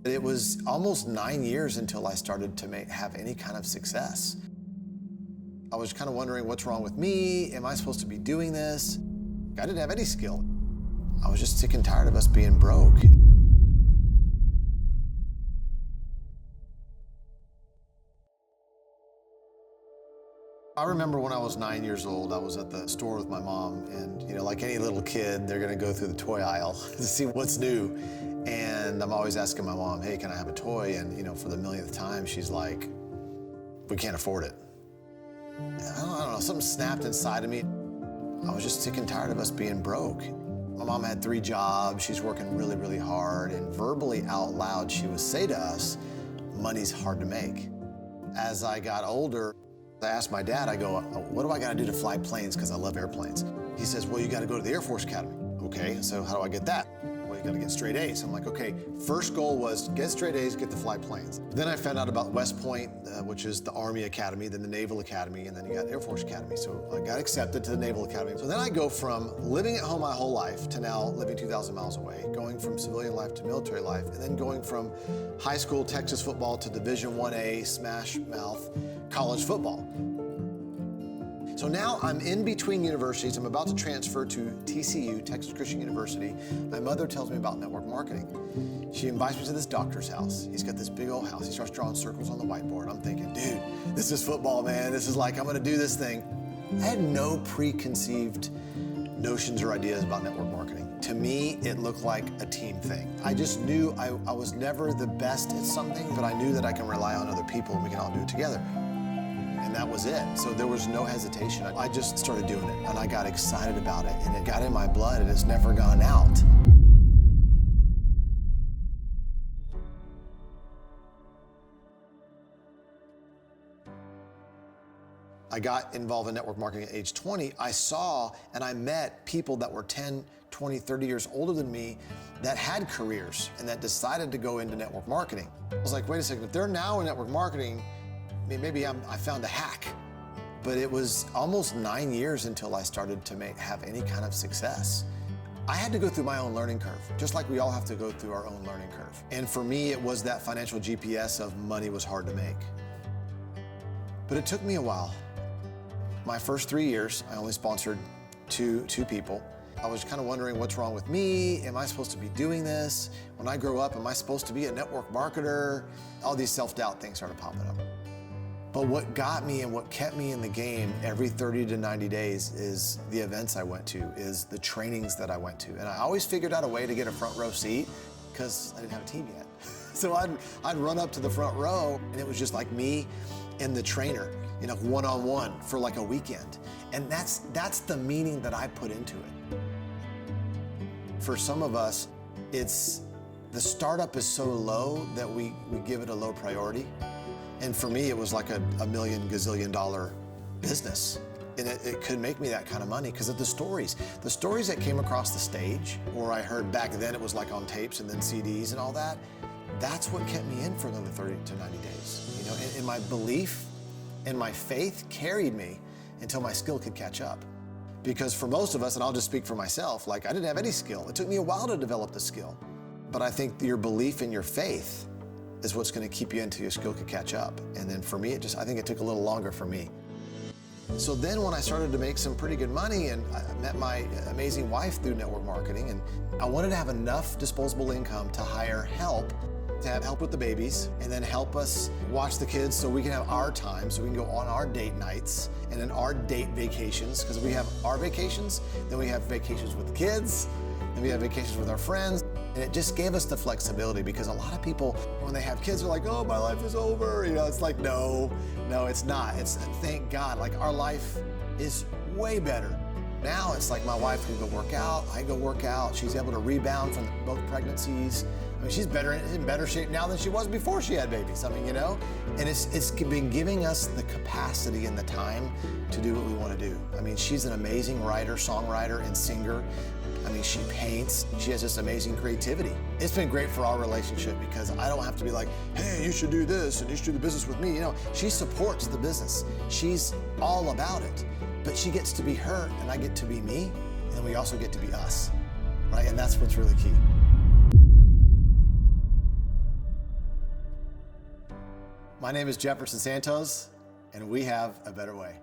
It was almost 9 years until I started to have any kind of success. I was kind of wondering, what's wrong with me? Am I supposed to be doing this? I didn't have any skill. I was just sick and tired of us being broke. I remember when I was 9 years old, I was at the store with my mom, and like any little kid, they're gonna go through the toy aisle to see what's new. And I'm always asking my mom, hey, can I have a toy? And for the millionth time, she's like, we can't afford it. I don't know, something snapped inside of me. I was just sick and tired of us being broke. My mom had 3 jobs, she's working really, really hard, and verbally out loud, she would say to us, money's hard to make. As I got older, I asked my dad, I go, what do I gotta do to fly planes? Because I love airplanes. He says, well, you gotta go to the Air Force Academy. Okay, so how do I get that? Well, you gotta get straight A's. I'm like, okay, first goal was get straight A's, get to fly planes. Then I found out about West Point, which is the Army Academy, then the Naval Academy, and then you got Air Force Academy. So I got accepted to the Naval Academy. So then I go from living at home my whole life to now living 2,000 miles away, going from civilian life to military life, and then going from high school Texas football to Division 1A, smash mouth, college football. So now I'm in between universities. I'm about to transfer to TCU, Texas Christian University. My mother tells me about network marketing. She invites me to this doctor's house. He's got this big old house. He starts drawing circles on the whiteboard. I'm thinking, dude, this is football, man. This is like, I'm gonna do this thing. I had no preconceived notions or ideas about network marketing. To me, it looked like a team thing. I just knew I was never the best at something, but I knew that I can rely on other people and we can all do it together. And that was it. So there was no hesitation. I just started doing it, and I got excited about it, and it got in my blood, and it's never gone out. I got involved in network marketing at age 20. I saw and I met people that were 10, 20, 30 years older than me that had careers and that decided to go into network marketing. I was like, wait a second, if they're now in network marketing, maybe I found a hack. But it was almost 9 years until I started to have any kind of success. I had to go through my own learning curve, just like we all have to go through our own learning curve. And for me, it was that financial GPS of money was hard to make. But it took me a while. My first 3 years, I only sponsored two people. I was kind of wondering, what's wrong with me? Am I supposed to be doing this? When I grow up, am I supposed to be a network marketer? All these self-doubt things started popping up. But what got me and what kept me in the game every 30 to 90 days is the events I went to, is the trainings that I went to. And I always figured out a way to get a front row seat because I didn't have a team yet. So I'd run up to the front row and it was just like me and the trainer, one-on-one for like a weekend. And that's the meaning that I put into it. For some of us, the startup is so low that we give it a low priority. And for me, it was like a million gazillion dollar business. And it could make me that kind of money because of the stories that came across the stage, or I heard back then it was like on tapes and then CDs and all that. That's what kept me in for another 30 to 90 days. And my belief and my faith carried me until my skill could catch up. Because for most of us, and I'll just speak for myself, like I didn't have any skill. It took me a while to develop the skill. But I think your belief and your faith is what's going to keep you until your skill could catch up. And then for me, I think it took a little longer for me. So then when I started to make some pretty good money and I met my amazing wife through network marketing, and I wanted to have enough disposable income to hire help, to have help with the babies, and then help us watch the kids so we can have our time, so we can go on our date nights and then our date vacations, because we have our vacations, then we have vacations with the kids, then we have vacations with our friends. And it just gave us the flexibility, because a lot of people, when they have kids, are like, oh, my life is over. It's like, no, it's not. It's, thank God, like our life is way better. Now it's like my wife can go work out, I go work out. She's able to rebound from both pregnancies. I mean, she's in better shape now than she was before she had babies. And it's been giving us the capacity and the time to do what we want to do. I mean, she's an amazing writer, songwriter, and singer. I mean, she paints. She has this amazing creativity. It's been great for our relationship because I don't have to be like, hey, you should do this and you should do the business with me. She supports the business. She's all about it. But she gets to be her and I get to be me, and we also get to be us, right? And that's what's really key. My name is Jefferson Santos, and we have a better way.